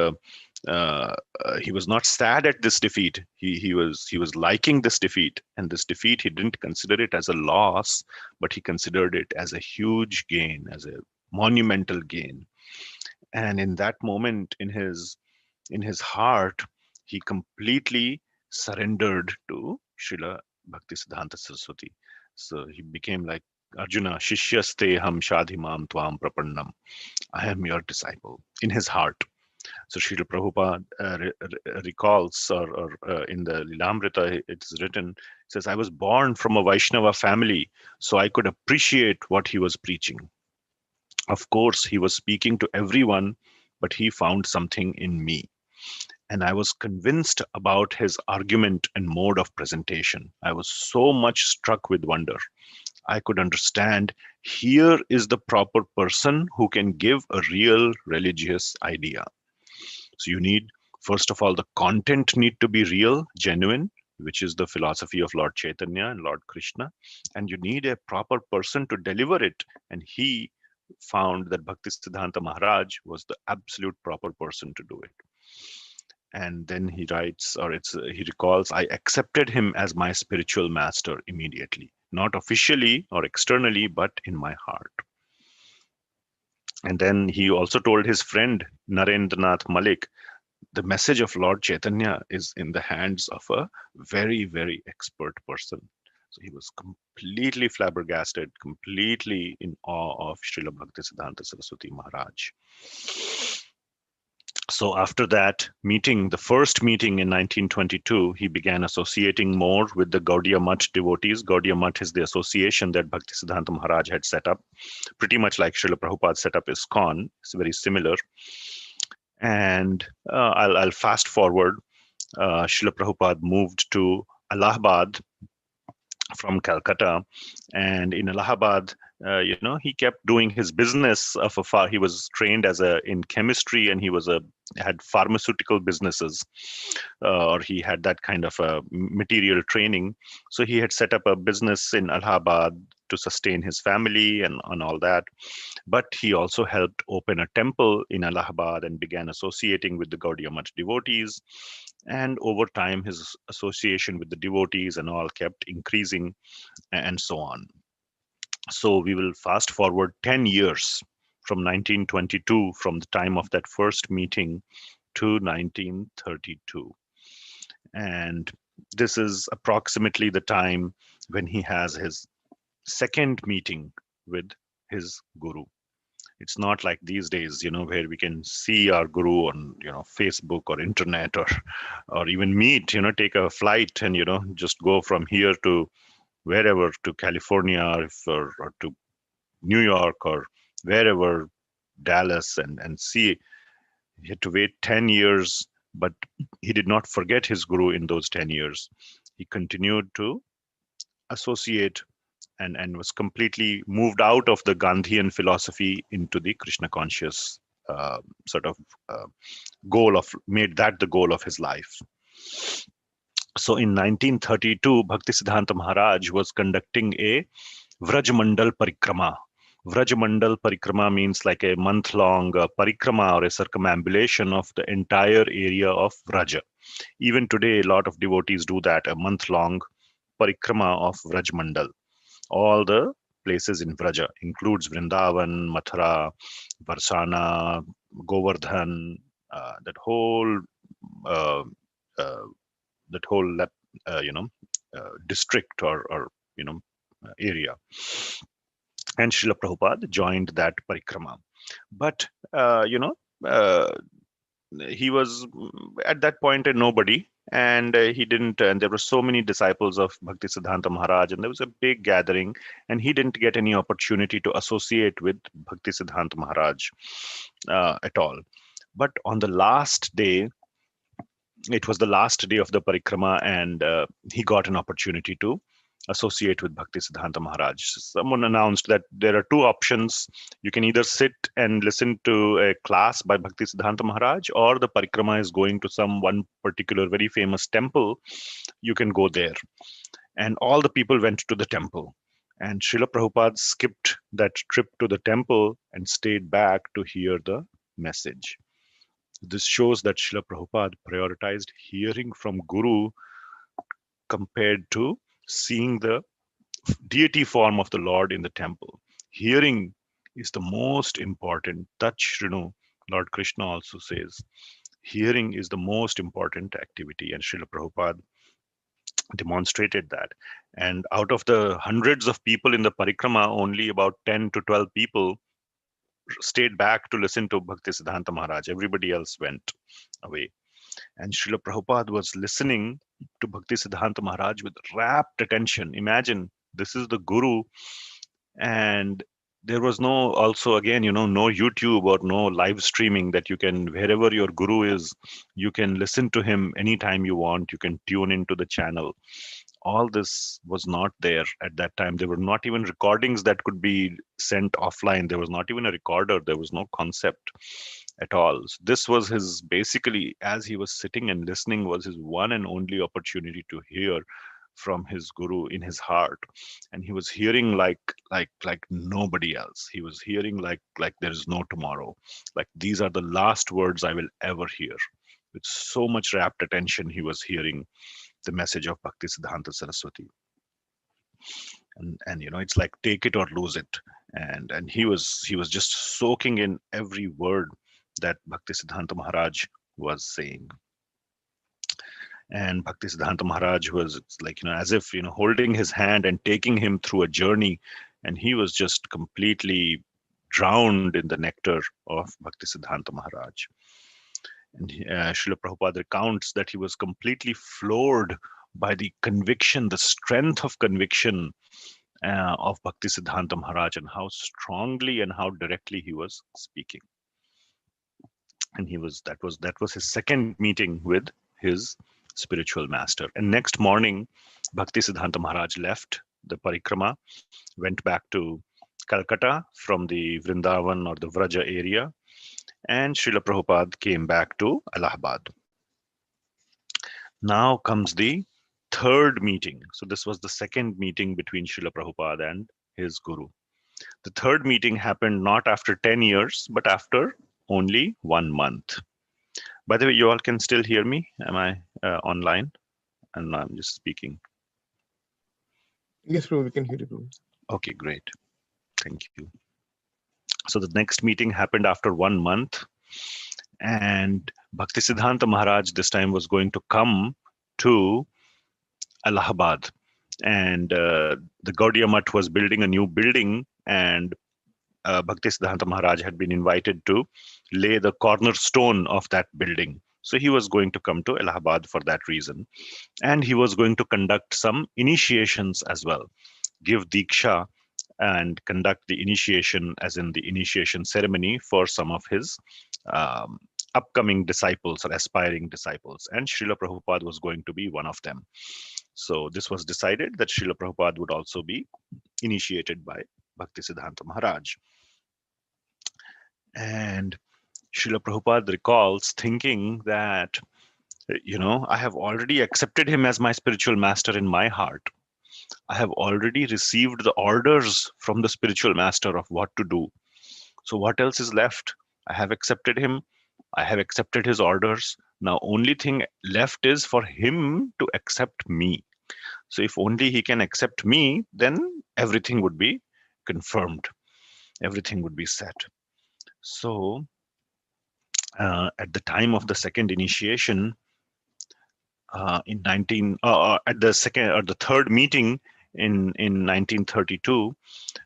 A: sad at this defeat. He was liking this defeat, and this defeat he didn't consider it as a loss, but he considered it as a huge gain, as a monumental gain. And in that moment, in his heart, he completely surrendered to Srila Bhaktisiddhanta Saraswati. So he became like Arjuna, Shishyaste ham shadhimam tvam prapannam. I am your disciple, in his heart. So Srila Prabhupada recalls, or in the Lilamrita, it's written, it says, I was born from a Vaishnava family, so I could appreciate what he was preaching. Of course, he was speaking to everyone, but he found something in me. And I was convinced about his argument and mode of presentation. I was so much struck with wonder. I could understand, here is the proper person who can give a real religious idea. So you need, first of all, the content need to be real, genuine, which is the philosophy of Lord Chaitanya and Lord Krishna. And you need a proper person to deliver it. And he found that Bhaktisiddhanta Maharaj was the absolute proper person to do it. And then he writes, he recalls, I accepted him as my spiritual master immediately, not officially or externally, but in my heart. And then he also told his friend Narendranath Malik, the message of Lord Chaitanya is in the hands of a very, very expert person. So he was completely flabbergasted, completely in awe of Srila Bhaktisiddhanta Saraswati Maharaj. So after that meeting, the first meeting in 1922, he began associating more with the Gaudiya Math devotees. Gaudiya Math is the association that Bhaktisiddhanta Maharaj had set up, pretty much like Srila Prabhupada set up ISKCON. It's very similar. And I'll fast forward. Srila Prabhupada moved to Allahabad from Calcutta, and in Allahabad, he kept doing his business of afar. He was trained in chemistry, and he had pharmaceutical businesses, or he had that kind of a material training. So he had set up a business in Allahabad to sustain his family and all that. But he also helped open a temple in Allahabad and began associating with the Gaudiya Math devotees. And over time, his association with the devotees and all kept increasing, and so on. So we will fast forward 10 years from 1922, from the time of that first meeting, to 1932. And this is approximately the time when he has his second meeting with his guru. It's not like these days, where we can see our guru on, Facebook or internet, or even meet, take a flight and, just go from here to wherever, to California or to New York or wherever, Dallas, and see. He had to wait 10 years, but he did not forget his guru in those 10 years. He continued to associate and was completely moved out of the Gandhian philosophy into the Krishna conscious sort of made that the goal of his life. So in 1932, Bhaktisiddhanta Maharaj was conducting a Vrajmandal Parikrama. Vrajmandal Parikrama means like a month-long parikrama or a circumambulation of the entire area of Vraja. Even today, a lot of devotees do that, a month-long parikrama of Vrajmandal. All the places in Vraja, includes Vrindavan, Mathura, Varsana, Govardhan, that whole uh, uh, district or area. And Srila Prabhupada joined that parikrama. But he was at that point a nobody, and he didn't. And there were so many disciples of Bhaktisiddhanta Maharaj, and there was a big gathering, and he didn't get any opportunity to associate with Bhaktisiddhanta Maharaj at all. But on the last day, it was the last day of the parikrama, and he got an opportunity to associate with Bhaktisiddhanta Maharaj. Someone announced that there are two options. You can either sit and listen to a class by Bhaktisiddhanta Maharaj, or the parikrama is going to some one particular very famous temple. You can go there. And all the people went to the temple. And Srila Prabhupada skipped that trip to the temple and stayed back to hear the message. This shows that Srila Prabhupada prioritized hearing from Guru compared to seeing the deity form of the Lord in the temple. Hearing is the most important. Tat Shrinu, Lord Krishna also says, hearing is the most important activity, and Srila Prabhupada demonstrated that. And out of the hundreds of people in the parikrama, only about 10 to 12 people stayed back to listen to Bhaktisiddhanta Maharaj. Everybody else went away. And Srila Prabhupada was listening to Bhaktisiddhanta Maharaj with rapt attention. Imagine, this is the Guru, and there was no, also again, no YouTube or no live streaming that you can, wherever your Guru is, you can listen to him anytime you want. You can tune into the channel. All this was not there at that time. There were not even recordings that could be sent offline. There was not even a recorder. There was no concept at all. So this was his, basically, as he was sitting and listening, was his one and only opportunity to hear from his Guru in his heart. And he was hearing like nobody else. He was hearing like there is no tomorrow. Like, these are the last words I will ever hear. With so much rapt attention, he was hearing the message of Bhaktisiddhanta Saraswati. And it's like, take it or lose it. And he was just soaking in every word that Bhaktisiddhanta Maharaj was saying. And Bhaktisiddhanta Maharaj was like, as if, holding his hand and taking him through a journey. And he was just completely drowned in the nectar of Bhaktisiddhanta Maharaj. And Srila Prabhupada recounts that he was completely floored by the conviction, the strength of conviction of Bhaktisiddhanta Maharaj, and how strongly and how directly he was speaking. And that was his second meeting with his spiritual master. And next morning, Bhaktisiddhanta Maharaj left the parikrama, went back to Calcutta from the Vrindavan or the Vraja area, and Srila Prabhupada came back to Allahabad. Now comes the third meeting. So this was the second meeting between Srila Prabhupada and his Guru. The third meeting happened not after 10 years, but after only 1 month. By the way, you all can still hear me? Am I online? And I'm just speaking.
B: Yes, Prabhu, we can hear you, Prabhu.
A: Okay, great. Thank you. So the next meeting happened after 1 month, and Bhaktisiddhanta Maharaj this time was going to come to Allahabad. And the Gaudiya Math was building a new building, and Bhaktisiddhanta Maharaj had been invited to lay the cornerstone of that building. So he was going to come to Allahabad for that reason. And he was going to conduct some initiations as well, give Diksha and conduct the initiation, as in the initiation ceremony, for some of his upcoming disciples or aspiring disciples. And Srila Prabhupada was going to be one of them. So this was decided that Srila Prabhupada would also be initiated by Bhaktisiddhanta Maharaj. And Srila Prabhupada recalls thinking that, I have already accepted him as my spiritual master in my heart. I have already received the orders from the spiritual master of what to do. So what else is left? I have accepted him. I have accepted his orders. Now, only thing left is for him to accept me. So if only he can accept me, then everything would be confirmed. Everything would be set. So at the time of the second initiation, at the second or the third meeting in 1932,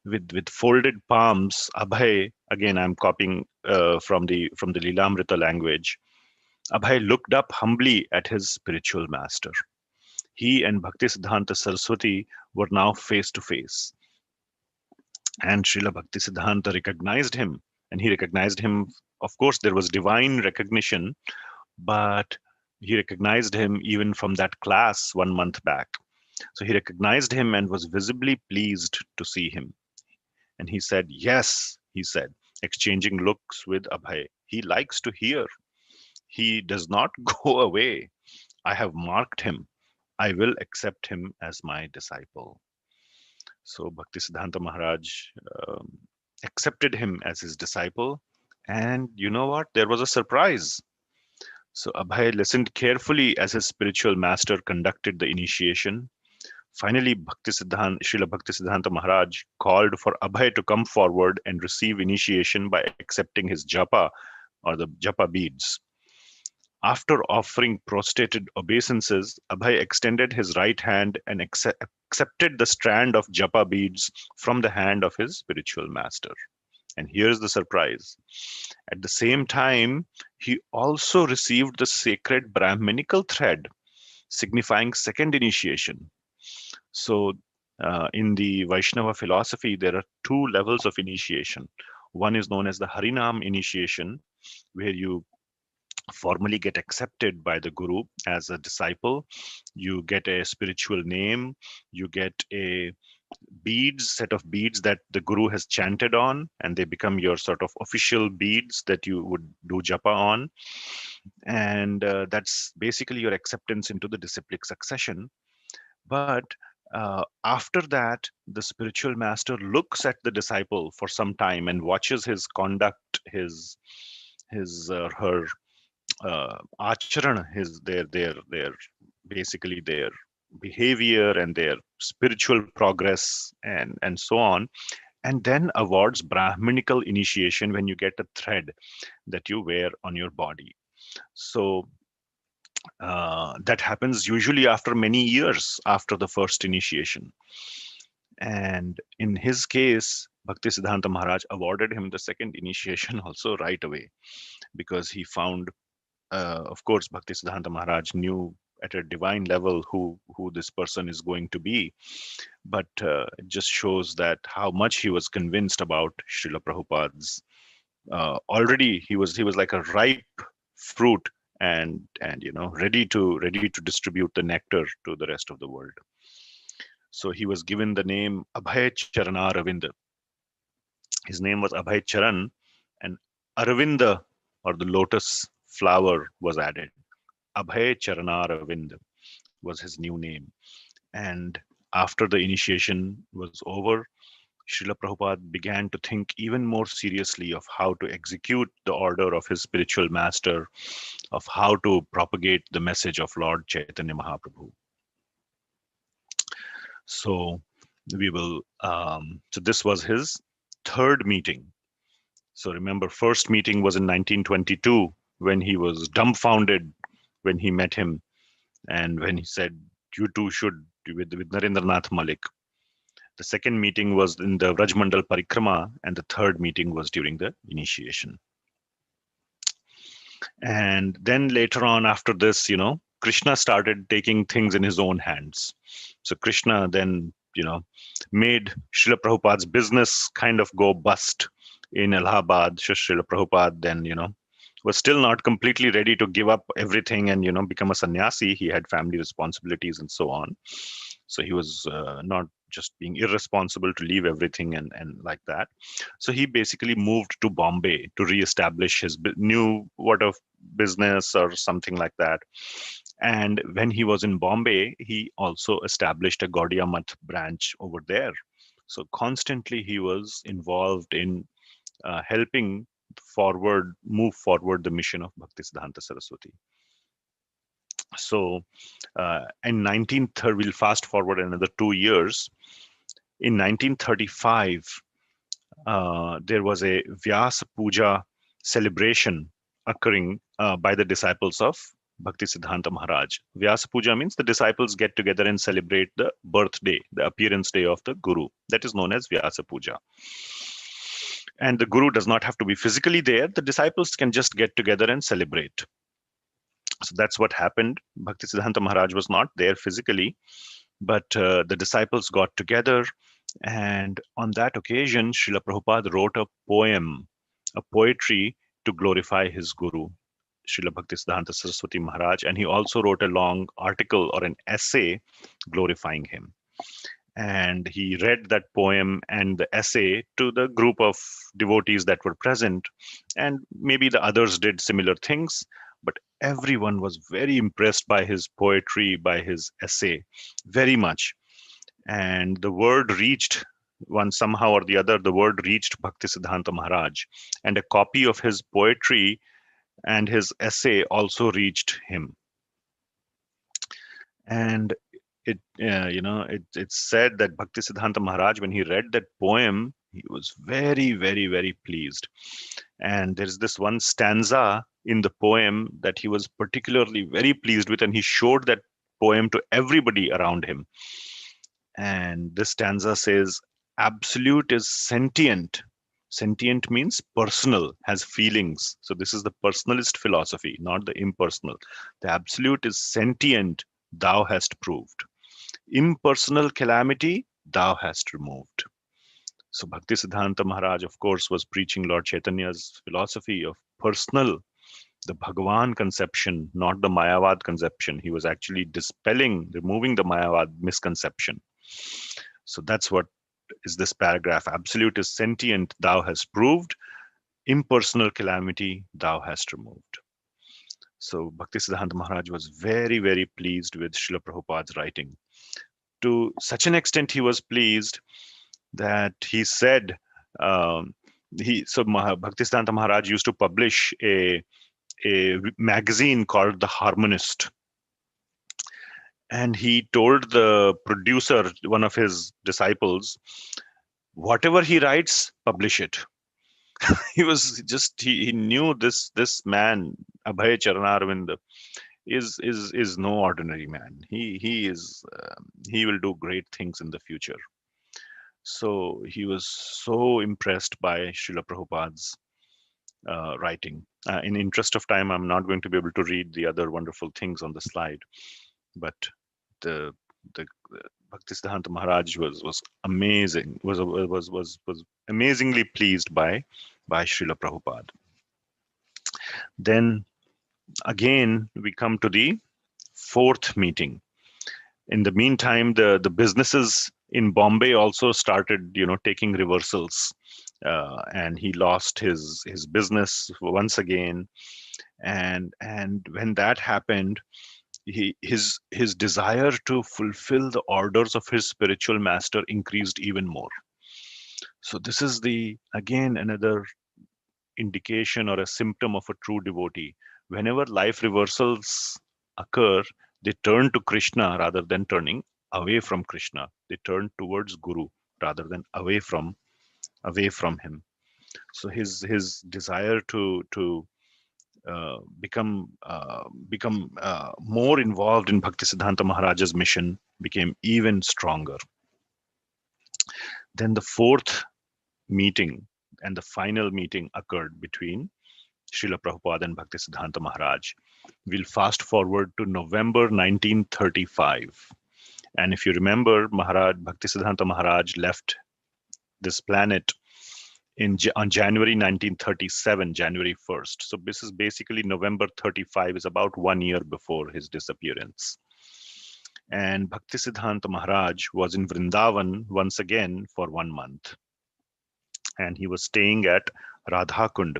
A: with folded palms, Abhay, again I'm copying from the Lilamrita language, Abhay looked up humbly at his spiritual master. He and Bhaktisiddhanta Saraswati were now face to face, and Srila Bhaktisiddhanta recognized him, and he recognized him. Of course, there was divine recognition, but he recognized him even from that class 1 month back. So he recognized him and was visibly pleased to see him. And he said, "Yes," he said, exchanging looks with Abhay. "He likes to hear. He does not go away. I have marked him. I will accept him as my disciple." So Bhaktisiddhanta Maharaj accepted him as his disciple. And you know what? There was a surprise. So Abhay listened carefully as his spiritual master conducted the initiation. Finally, Srila Bhaktisiddhanta Maharaj called for Abhay to come forward and receive initiation by accepting his japa, or the japa beads. After offering prostrated obeisances, Abhay extended his right hand and accepted the strand of japa beads from the hand of his spiritual master. And here's the surprise. At the same time, he also received the sacred Brahminical thread, signifying second initiation. So, in the Vaishnava philosophy, there are two levels of initiation. One is known as the Harinam initiation, where you formally get accepted by the guru as a disciple. You get a spiritual name, you get a set of beads that the guru has chanted on, and they become your sort of official beads that you would do japa on. And that's basically your acceptance into the disciplic succession. But after that, the spiritual master looks at the disciple for some time and watches his conduct, his her acharan, their basically their behavior and their spiritual progress and so on, and then awards Brahminical initiation when you get a thread that you wear on your body. So that happens usually after many years after the first initiation. And in his case, Bhaktisiddhanta Maharaj awarded him the second initiation also right away, because he found, of course, Bhaktisiddhanta Maharaj knew at a divine level who this person is going to be, but it just shows that how much he was convinced about Srila Prabhupada's. Already he was like a ripe fruit, and ready to distribute the nectar to the rest of the world. So he was given the name Abhay Charana Ravinda. His name was Abhay Charan, and Aravinda, or the lotus flower, was added. Abhay Charana Ravinda was his new name. And after the initiation was over, Srila Prabhupada began to think even more seriously of how to execute the order of his spiritual master, of how to propagate the message of Lord Chaitanya Mahaprabhu. So we will. So this was his third meeting. So remember, first meeting was in 1922 when he was dumbfounded when he met him, and when he said, "You two should," with Narendranath Malik. The second meeting was in the Rajmandal Parikrama, and the third meeting was during the initiation. And then later on, after this, Krishna started taking things in his own hands. So Krishna then, made Srila Prabhupada's business kind of go bust in Allahabad. Srila Prabhupada then, was still not completely ready to give up everything and, become a sannyasi. He had family responsibilities and so on. So he was not just being irresponsible to leave everything and like that. So he basically moved to Bombay to reestablish his new business or something like that. And when he was in Bombay, he also established a Gaudiya Math branch over there. So constantly he was involved in helping move forward the mission of Bhaktisiddhanta Saraswati. So in 1930, we'll fast forward another 2 years. In 1935, there was a Vyasa Puja celebration occurring by the disciples of Bhaktisiddhanta Maharaj. Vyasa Puja means the disciples get together and celebrate the birthday, the appearance day of the Guru. That is known as Vyasa Puja. And the Guru does not have to be physically there. The disciples can just get together and celebrate. So that's what happened. Bhaktisiddhanta Maharaj was not there physically, but the disciples got together. And on that occasion, Srila Prabhupada wrote a poem, a poetry to glorify his Guru, Srila Bhaktisiddhanta Saraswati Maharaj. And he also wrote a long article or an essay glorifying him. And he read that poem and the essay to the group of devotees that were present. And maybe the others did similar things, but everyone was very impressed by his poetry, by his essay, very much. And the word reached one somehow or the other, the word reached Bhaktisiddhanta Maharaj. And a copy of his poetry and his essay also reached him. And it's said that Bhaktisiddhanta Maharaj, when he read that poem, he was very, very, very pleased. And there's this one stanza in the poem that he was particularly very pleased with, and he showed that poem to everybody around him. And this stanza says, Absolute is sentient. Sentient means personal, has feelings. So this is the personalist philosophy, not the impersonal. The Absolute is sentient, thou hast proved. Impersonal calamity, thou hast removed. So Bhaktisiddhanta Maharaj, of course, was preaching Lord Chaitanya's philosophy of personal, the Bhagavan conception, not the Mayavad conception. He was actually dispelling, removing the Mayavad misconception. So that's what is this paragraph. Absolute is sentient, thou hast proved. Impersonal calamity, thou hast removed. So Bhaktisiddhanta Maharaj was very, very pleased with Srila Prabhupada's writing. To such an extent he was pleased that he said, Bhaktisiddhanta Maharaj used to publish a magazine called The Harmonist. And he told the producer, one of his disciples, whatever he writes, publish it. He was just, he knew this man, Abhay Charanarvind, is no ordinary man. He will do great things in the future. So he was so impressed by Srila Prabhupada's writing. In interest of time, I'm not going to be able to read the other wonderful things on the slide, but the Bhaktisiddhanta Maharaj was amazing, was amazingly pleased by Srila Prabhupada. Then again, we come to the fourth meeting. In the meantime, the businesses in Bombay also started, taking reversals, and he lost his business once again. And when that happened, his desire to fulfill the orders of his spiritual master increased even more. So this is again another indication or a symptom of a true devotee. Whenever life reversals occur, they turn to Krishna rather than turning away from Krishna. They turn towards Guru rather than away from him. So his desire to become more involved in Bhaktisiddhanta Maharaj's mission became even stronger. Then the fourth meeting and the final meeting occurred between Srila Prabhupada and Bhaktisiddhanta Maharaj. We'll fast forward to November 1935. And if you remember, Bhaktisiddhanta Maharaj left this planet on January 1937, January 1st. So this is basically November 35 is about 1 year before his disappearance. And Bhaktisiddhanta Maharaj was in Vrindavan once again for 1 month. And he was staying at Radhakund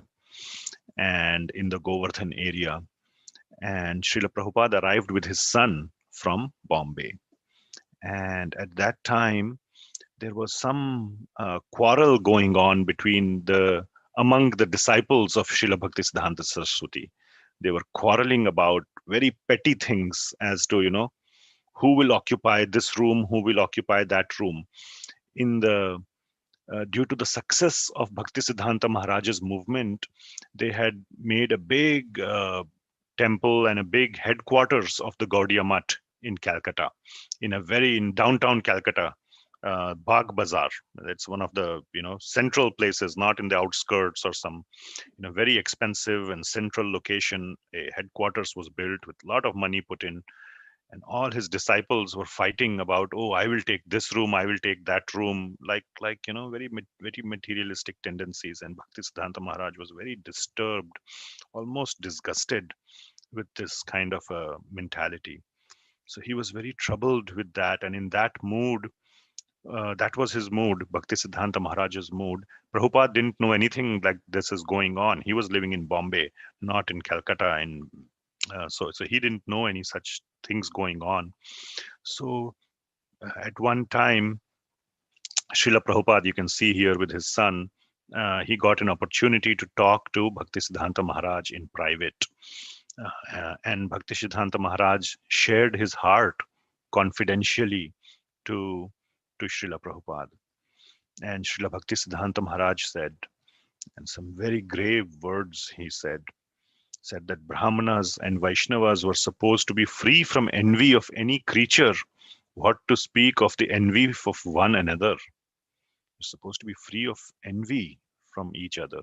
A: and in the Govardhan area. And Srila Prabhupada arrived with his son from Bombay. And at that time, there was some quarrel going on among the disciples of Srila Bhaktisiddhanta Saraswati. They were quarreling about very petty things as to, who will occupy this room, who will occupy that room. In the due to the success of Bhaktisiddhanta Maharaj's movement, they had made a big temple and a big headquarters of the Gaudiya Mutt in Calcutta, in downtown Calcutta, Bagh Bazaar. It's one of the central places, not in the outskirts or some very expensive and central location. A headquarters was built with a lot of money put in, and all his disciples were fighting about, oh, I will take this room, I will take that room, very materialistic tendencies. And Bhaktisiddhanta Maharaj was very disturbed, almost disgusted with this kind of a mentality. So he was very troubled with that, and in that mood, that was his mood, Bhaktisiddhanta Maharaj's mood. Prabhupada didn't know anything like this is going on. He was living in Bombay, not in Calcutta, and so he didn't know any such things going on. So at one time, Srila Prabhupada, you can see here with his son, he got an opportunity to talk to Bhaktisiddhanta Maharaj in private. And Bhaktisiddhanta Maharaj shared his heart confidentially to Srila Prabhupada. And Srila Bhaktisiddhanta Maharaj said, and some very grave words he said that Brahmanas and Vaishnavas were supposed to be free from envy of any creature. What to speak of the envy of one another? You're supposed to be free of envy from each other.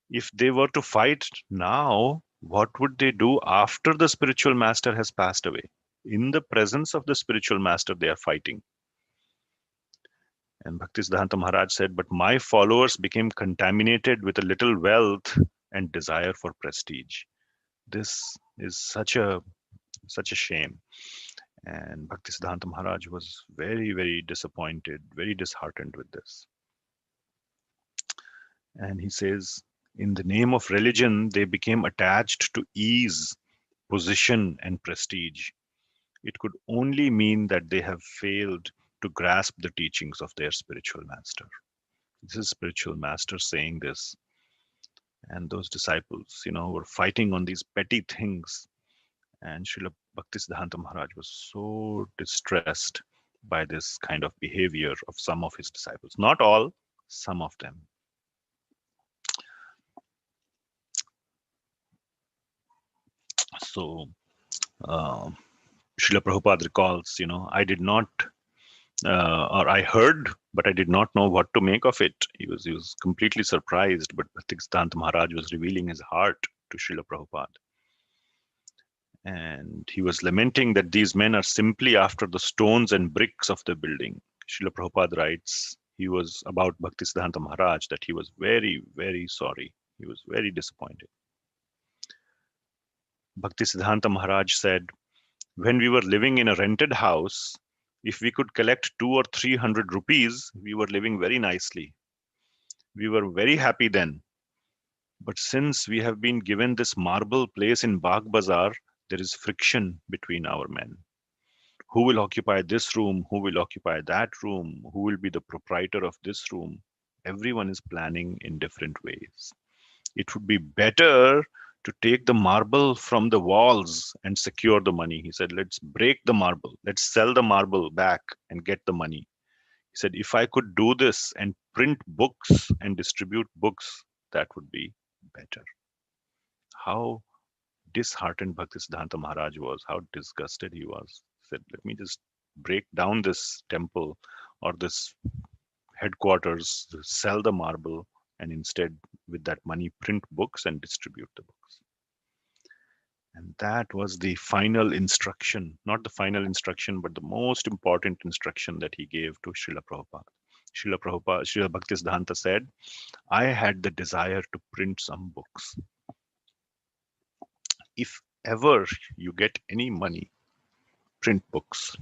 A: If they were to fight now, what would they do after the spiritual master has passed away? In the presence of the spiritual master, they are fighting. And Bhaktisiddhanta Maharaj said, but my followers became contaminated with a little wealth and desire for prestige. This is such a shame. And Bhaktisiddhanta Maharaj was very, very disappointed, very disheartened with this. And he says, in the name of religion, they became attached to ease, position, and prestige. It could only mean that they have failed to grasp the teachings of their spiritual master. This is spiritual master saying this. And those disciples, were fighting on these petty things. And Srila Bhaktisiddhanta Maharaj was so distressed by this kind of behavior of some of his disciples. Not all, some of them. So Srila Prabhupada recalls, I did not, or I heard, but I did not know what to make of it. He was completely surprised, but Bhaktisiddhanta Maharaj was revealing his heart to Srila Prabhupada. And he was lamenting that these men are simply after the stones and bricks of the building. Srila Prabhupada writes, he was about Bhaktisiddhanta Maharaj, that he was very, very sorry. He was very disappointed. Bhaktisiddhanta Maharaj said, when we were living in a rented house, if we could collect 200 or 300 rupees, we were living very nicely. We were very happy then. But since we have been given this marble place in Bagh Bazaar, there is friction between our men. Who will occupy this room? Who will occupy that room? Who will be the proprietor of this room? Everyone is planning in different ways. It would be better to take the marble from the walls and secure the money. He said, let's break the marble. Let's sell the marble back and get the money. He said, if I could do this and print books and distribute books, that would be better. How disheartened Bhaktisiddhanta Maharaj was, how disgusted he was. He said, let me just break down this temple or this headquarters, sell the marble, and instead with that money print books and distribute the books. And that was the final instruction, not the final instruction, but the most important instruction that he gave to Srila Prabhupada. Srila Bhaktisiddhanta said, I had the desire to print some books. If ever you get any money, print books.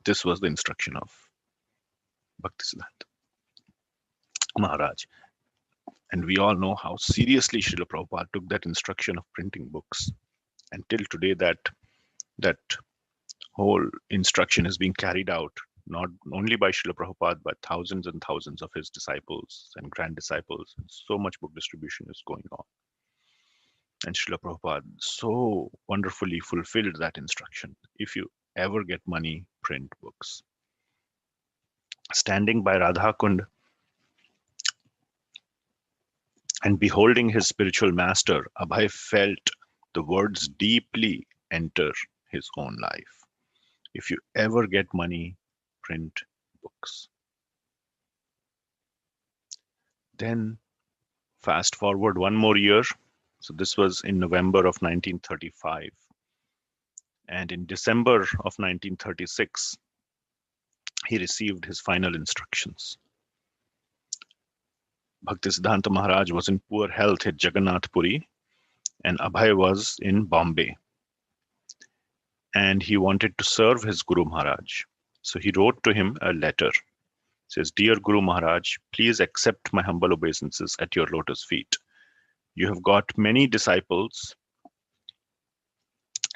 A: This was the instruction of Bhaktisiddhanta Maharaj. And we all know how seriously Srila Prabhupada took that instruction of printing books. Until today, that whole instruction is being carried out, not only by Srila Prabhupada, but thousands and thousands of his disciples and grand disciples. So much book distribution is going on. And Srila Prabhupada so wonderfully fulfilled that instruction. If you ever get money, print books. Standing by Radha Kund and beholding his spiritual master, Abhay felt the words deeply enter his own life. If you ever get money, print books. Then fast forward one more year. So this was in November of 1935. And in December of 1936, he received his final instructions. Bhaktisiddhanta Maharaj was in poor health at Jagannath Puri, and Abhay was in Bombay. And he wanted to serve his Guru Maharaj. So he wrote to him a letter. It says, "Dear Guru Maharaj, please accept my humble obeisances at your lotus feet. You have got many disciples,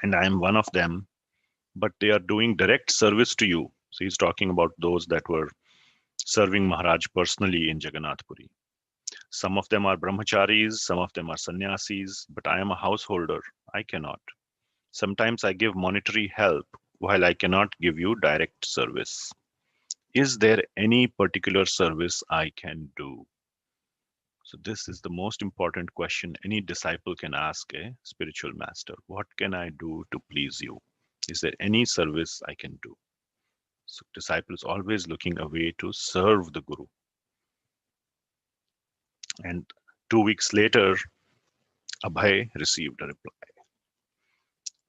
A: and I am one of them, but they are doing direct service to you." So he's talking about those that were serving Maharaj personally in Jagannath Puri. "Some of them are brahmacharis, some of them are sannyasis, but I am a householder. I cannot. Sometimes I give monetary help while I cannot give you direct service. Is there any particular service I can do?" So this is the most important question any disciple can ask a spiritual master. What can I do to please you? Is there any service I can do? So disciple is always looking a way to serve the Guru. And 2 weeks later, Abhay received a reply.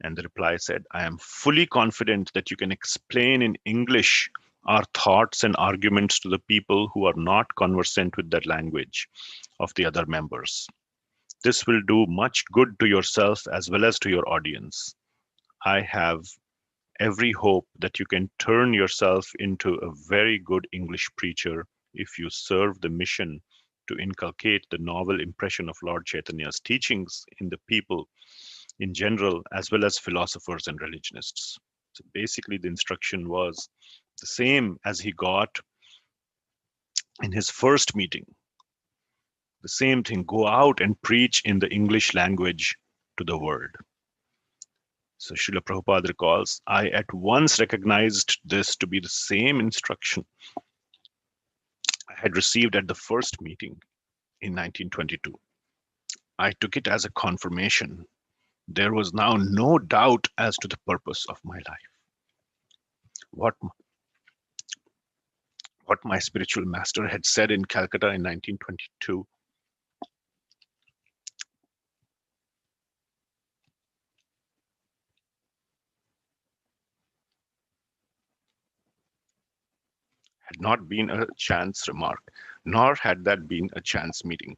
A: And the reply said, "I am fully confident that you can explain in English our thoughts and arguments to the people who are not conversant with that language of the other members. This will do much good to yourself as well as to your audience. I have every hope that you can turn yourself into a very good English preacher if you serve the mission to inculcate the novel impression of Lord Chaitanya's teachings in the people in general, as well as philosophers and religionists." So basically, the instruction was the same as he got in his first meeting. The same thing, go out and preach in the English language to the world. So Srila Prabhupada recalls, "I at once recognized this to be the same instruction I had received at the first meeting in 1922. I took it as a confirmation. There was now no doubt as to the purpose of my life. What my spiritual master had said in Calcutta in 1922 had not been a chance remark, nor had that been a chance meeting.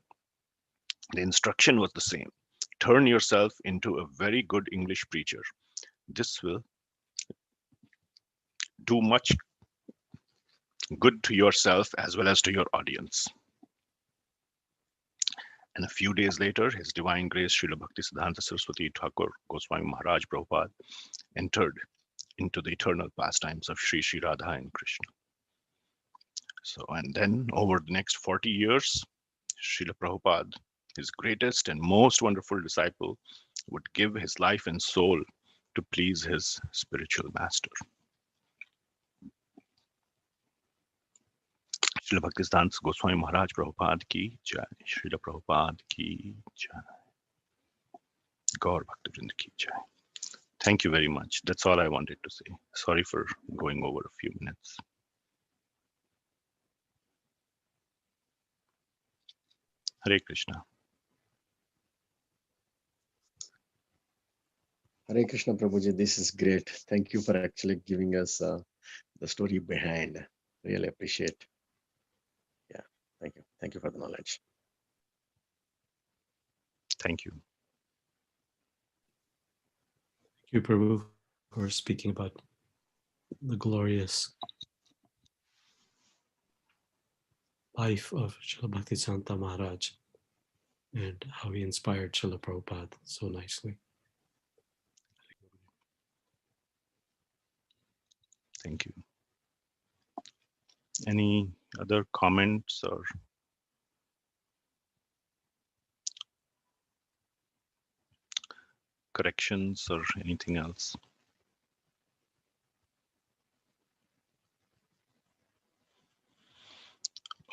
A: The instruction was the same. Turn yourself into a very good English preacher. This will do much good to yourself as well as to your audience." And a few days later, His Divine Grace Srila Bhaktisiddhanta Saraswati Thakur Goswami Maharaj Prabhupada entered into the eternal pastimes of Sri Sri Radha and Krishna. So, and then over the next 40 years, Srila Prabhupada, his greatest and most wonderful disciple, would give his life and soul to please his spiritual master. Srila Bhaktisiddhanta Goswami Maharaj Prabhupada ki jai. Srila Prabhupada ki jai. Gaur Bhaktivinoda ki jai. Thank you very much. That's all I wanted to say. Sorry for going over a few minutes. Hare Krishna.
F: Hare Krishna Prabhuji, this is great. Thank you for actually giving us the story behind. Really appreciate. Yeah, thank you. Thank you for the knowledge.
A: Thank you.
D: Thank you, Prabhu, for speaking about the glorious life of Srila Bhaktisiddhanta Maharaj and how he inspired Srila Prabhupada so nicely.
A: Thank you. Any other comments or corrections or anything else?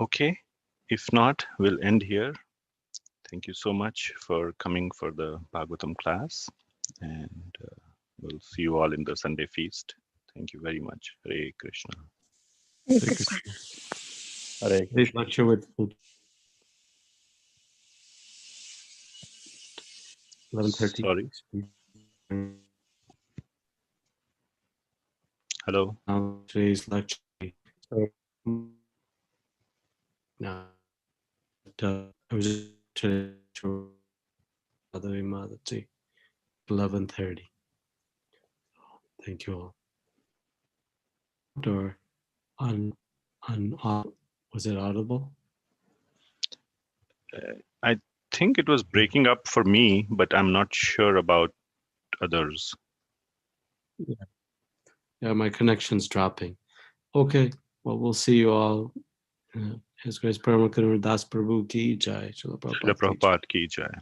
A: Okay, if not, we'll end here. Thank you so much for coming for the Bhagavatam class, and we'll see you all in the Sunday feast. Thank you very much. Hare Krishna.
C: Hare
D: Hare
C: Krishna.
D: Krishna.
F: Hare
D: Today's
F: Krishna.
D: lecture with 11:30.
A: Sorry. Hello.
D: Now today's lecture. Now, I was today to 11:30. Thank you all. Or on was it audible?
A: I think it was breaking up for me, but I'm not sure about others.
D: Yeah, my connection's dropping. Okay, well, we'll see you all. His Grace Parama Karuna Das Prabhu ki jai. Srila
A: Srila
D: Prabhupada ki jai.
A: Prabhupada ki jai.